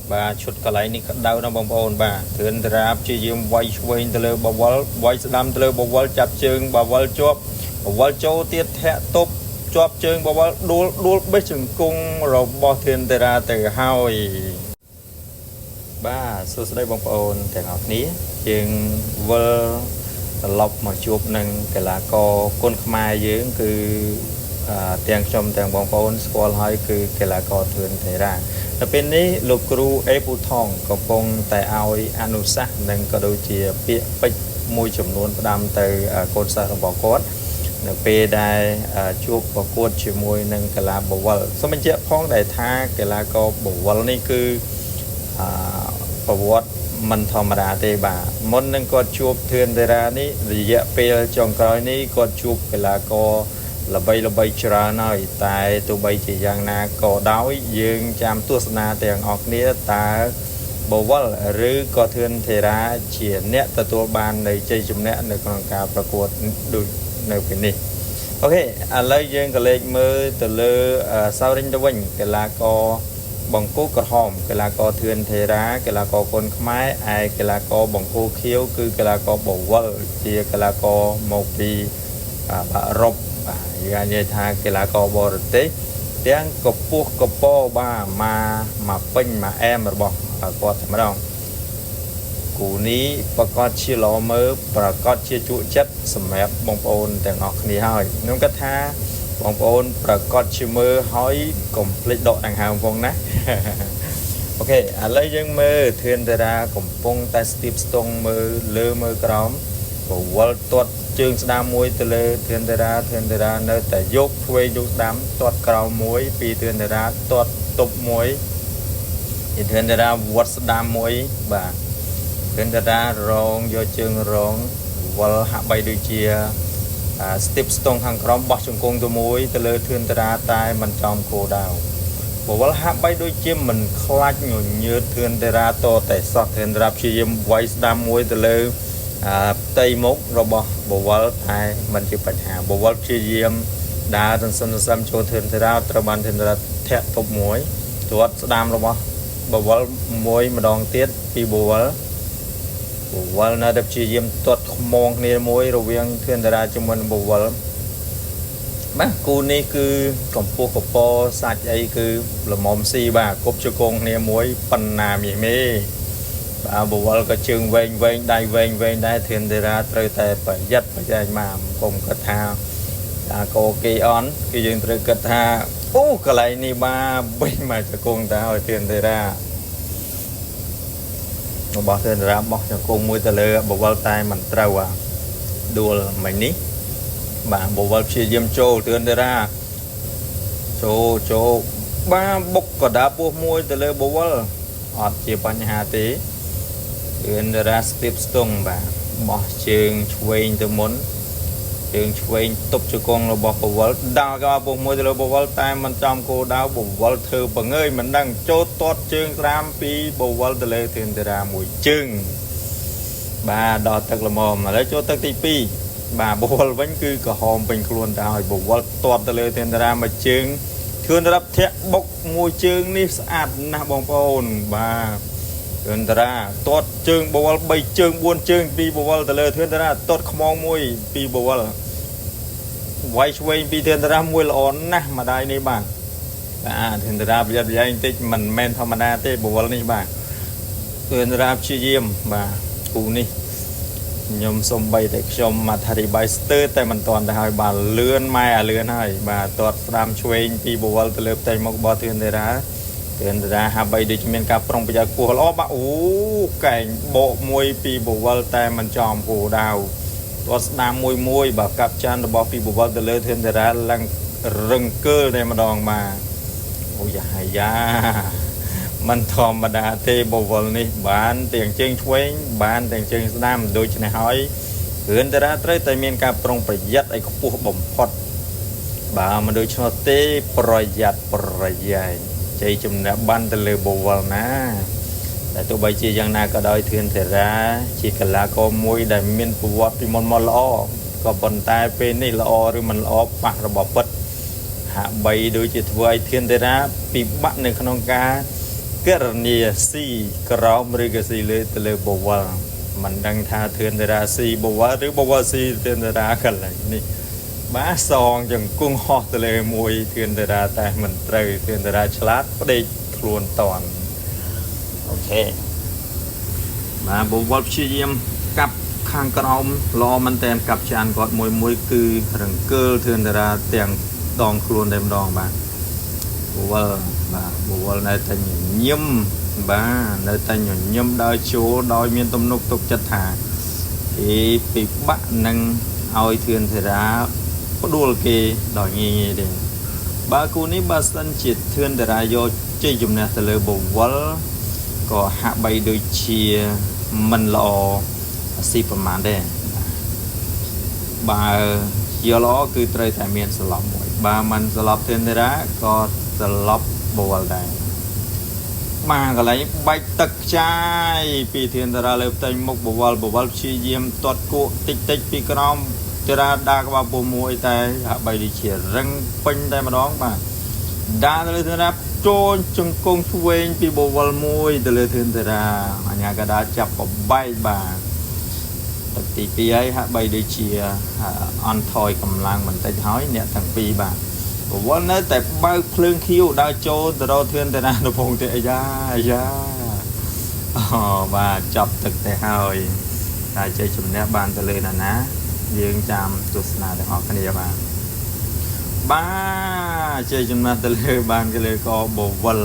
bà chút cái lấy ní đau nó bông ôn bà thường rạp chỉ dùng quay quay từ lơ bà vợ quay đam từ lơ bà vợ chặt chương bà vợ chóp bà vợ châu tiết thẹ tốt chóp chương bà vợ đua đua bế chừng cung rồi bỏ thường ra từ hai bà số đây bông ôn từ ngọc ní chương vợ lọc mà chụp nâng cái là co con mai dưới cứ tiền trong tiền bông ôn squall hai cứ cái là co thường thể raแต่เป็นนี้ลูกครูเอฟูทองก็คงแต่เอาอนุสักนั่นก็โดยเฉพาะไปมวยจำนวนประดามแต่โคตรสารบอกกอดในเปได้ជួបប្រកួតជាមួយនឹងកីឡាបវលសូមបញ្ជាក់ផងដែលថាកីឡាករបវលនេះគឺប្រវត្តិមិនធម្មតាទេបាទមុននឹងគាត់ជួបធឿនតារានេះរយៈពេលចុងក្រោយនេះគាត់ជួបកីឡាករល្បីច្រើនហើយតែទោះបីជាយ៉ាងណាក៏ដោយយើងចាំទស្សនាទាំងអស់គ្នាតើបវលឬក៏ធឿនធេរាជាអ្នកទទួលបាននៃជ័យជំនះនៅក្នុងការប្រកួតដូចនៅពេលនេះអូខេឥឡូវយើងក៏លេខមើលទៅលើសៅរិញទៅវិញកីឡាករបង្គោលក្រហមកីឡាករធឿនធេរាកីឡាករគុនខ្មែរឯកីឡាករបង្គោលខៀវគឺកីឡាករបវលជាកីឡាករមកពីបារ៉ុបយ៉ាងនិយាយថាកីឡាករបរទេសទាំងកពុះកពបាទមកពេញមកអែមរបស់គាត់តែម្ដងគូនេះប្រកាសជាល្អមើលប្រកាសជាជក់ចិត្តសម្រាប់បងប្អូនទាំងអស់គ្នាហើយខ្ញុំគិតថាបងប្អូនប្រកាសជាមើលហើយកុំភ្លេចដកដង្ហើមផងណាអូខេឥឡូវយើងមើលធឿនតារាកំពុងតែស្ទាបស្ទង់មើលលើមើលក្រោមបវលទាត់ជើងស្ដាមមួយទៅលើធឿនតារានៅតែយកឆ្វេងយកស្ដាំទាត់ក្រោមមួយពីធឿនតារាទាត់ទប់មួយធឿនតារាវត្តស្ដាមមួយបាទធឿនតារារងយកជើងរងវល់ហាក់បីដូចជាស្ទាបស្ទង់ខាងក្រោមបោះជង្គង់ទៅមួយទៅលើធឿនតារាតែមិនចំគោលដៅបវលហាក់បីដូចជាមិនខ្លាចញញើតធឿនតារាតតែសោះធឿនតារាព្យាយាមវាយស្ដាំមួយទៅលើផ្ទៃមុខរបស់បវលតែមិនជាបញ្ហាបវលព្យាយាមដើរសន្សំចូលធឿនតារាត្រូវបានធឿនតារាធាក់ទប់មួយទាត់ស្ដាំរបស់បវលមួយម្ដងទៀតពីបវលនៅតែព្យាយាមទាត់ខ្មងគ្នាមួយរវាងធឿនតារាជាមួយនឹងបវលបាទគូនេះគឺកម្ពស់កពសាច់អីគឺល្មមស៊ីបាទគប់ជង្គង់គ្នាមួយប៉ុណ្ណាមេបវលក៏ជើងវែងដៃវែងដែរធឿនតារាត្រូវតែប្រយ័ត្នប្រយែងមកខ្ញុំគាត់ថាកោគេអនគឺយើងត្រូវគិតថាអូកន្លែងនេះបាទវិញមកជង្គង់តើឲ្យធឿនតារារបស់ធឿនតារាបោះជង្គង់មួយទៅលើបវលតែមិនត្រូវដួលមិញនេះបាទបវលព្យាយាមចូលធឿនតារាចូលបាទបុកកដាពោះមួយទៅលើបវលអត់ជាបញ្ហាទេធឿនតារាស្ទាបស្ទង់បាទបោះជើងឆ្វេងទៅមុនជើងឆ្វេងទប់ជង្គង់របស់បវលដាល់ក៏ពោះមួយទៅលើបវលតែមិនចំគោលដៅបវលធ្វើបង្ងើយមិនដឹងចូលទាត់ជើងស្រាមពីបវលទៅលើធឿនតារាមួយជើងបាទដល់ទឹកល្មមឥឡូវចូលទឹកទី2បាទបវលវិញគឺក្រហមពេញខ្លួនទៅហើយបវលទាត់ទៅលើធឿនតារាមួយជើងធឿនតារាធាក់បុកមួយជើងនេះស្អាតណាស់បងប្អូនបាទធឿនតារាទាត់ជើងបវល3ជើង4ជើងពីបវលទៅលើធឿនតារាទាត់ខ្មងមួយពីបវលវាយឆ្វេងពីធឿនតារាមួយល្អណាស់ម្ដាយនេះបាទធឿនតារាប្រយ័ត្នប្រយែងបន្តិចមិនមែនធម្មតាទេបវលនេះបាទធឿនតារាព្យាយាមបាទគូនេះខ្ញុំសំបីតែខ្ញុំមកថារីបាយស្ទើតែមិនតាន់ទៅហើយបាទលឿនម៉ែលឿនហើយបាទទាត់ស្ដាំឆ្វេងពីបវលទៅលើផ្ទៃមុខរបស់ធឿនតារាហាក់បីដូចមានការប្រុងប្រយ័ត្នខ្ពស់ល្អបាទអូកែងបោកមួយពីបវលតែមិនចំគោលដៅទាត់ស្ដាំមួយបាទកាប់ចានរបស់ពីបវលទៅលើធឿនតារាឡើងរឹងកើតែម្ដងបាទអូយ៉ាមិនធម្មតាទេបវលនេះបានទាំងជើងឆ្វេងបានទាំងជើងស្ដាំដូច្នេះហើយធឿនតារាត្រូវតែមានការប្រុងប្រយ័ត្នឲ្យខ្ពស់បំផុតបាទមិនដូច្នោះទេប្រយ័ត្នប្រយែងជ័យជំនះបានទៅលើបវលណាតែទោះបីជាយ៉ាងណាក៏ដោយធឿនតារាជាកីឡាករមួយដែលមានប្រវត្តិពីមុនមកល្អក៏ប៉ុន្តែពេលនេះល្អឬមិនល្អប៉ះរបស់ពិតហាក់បីដូចជាធ្វើឲ្យធឿនតារាពិបាកនៅក្នុងការ ករណីស៊ីក្រោមឬក៏ស៊ីលើទៅលើបវលមិនដឹងថាធឿនតារាស៊ីបវលឬបវលស៊ីធឿនតារាកន្លែងនេះបាទសងចង្គង់ហោះទៅលើមួយធឿនតារាតែមិនត្រូវធឿនតារាឆ្លាតផ្ដេកខ្លួនតន់អូខេបាទបវលព្យាយាមកាប់ខាងក្រោមល្អមែនតែនកាប់ចានគាត់មួយគឺរង្គើលធឿនតារាទាំងដងខ្លួនតែម្ដងបាទបវលបាទបវលនៅតែញឹមបាទនៅតែញញឹមដើរចូលដោយមានទំនុកទុកចិត្តថាពិបាកនឹងឲ្យធឿនតារាផ្ដួលគេដោយងាយទេបើគូនេះបើសិនជាធឿនតារាយកជ័យជំនះទៅលើបវលក៏ហាក់បីដូចជាមិនល្អស៊ីប្រមាណដែរបើយកល្អគឺត្រូវតែមានស្លាប់មួយបើមិនស្លាប់ធឿនតារាក៏ស្លាប់បវលដែរបាទកន្លែងបាច់ទឹកខ្ចាយពីធឿនតារាលើផ្ទៃមុខបវលព្យាយាមទាត់គក់តិចពីក្រោមតារាដាក្បាលពុំមួយតែហាក់បីដូចជារឹងពេញតែម្ដងបាទដាទៅលើធឿនតារាចូលចង្គង់ឆ្វេងពីបវលមួយទៅលើធឿនតារាអញ្ញាកដាចាប់បបែកបាទទឹកទី2ហើយហាក់បីដូចជាអន់ថយកម្លាំងបន្តិចហើយអ្នកទាំងពីរបាទបវលនៅតែបើកភ្លើងខៀវដើរចូលទៅរកធឿនតារានៅពងទេអាយ៉ាអូបាទចាប់ទឹកទៅហើយតែជ័យជំនះបានទៅលើណាយើងចាំទស្សនាទាំងអស់គ្នាបាទជ័យជំនះទៅលើបានទៅលើក៏បវល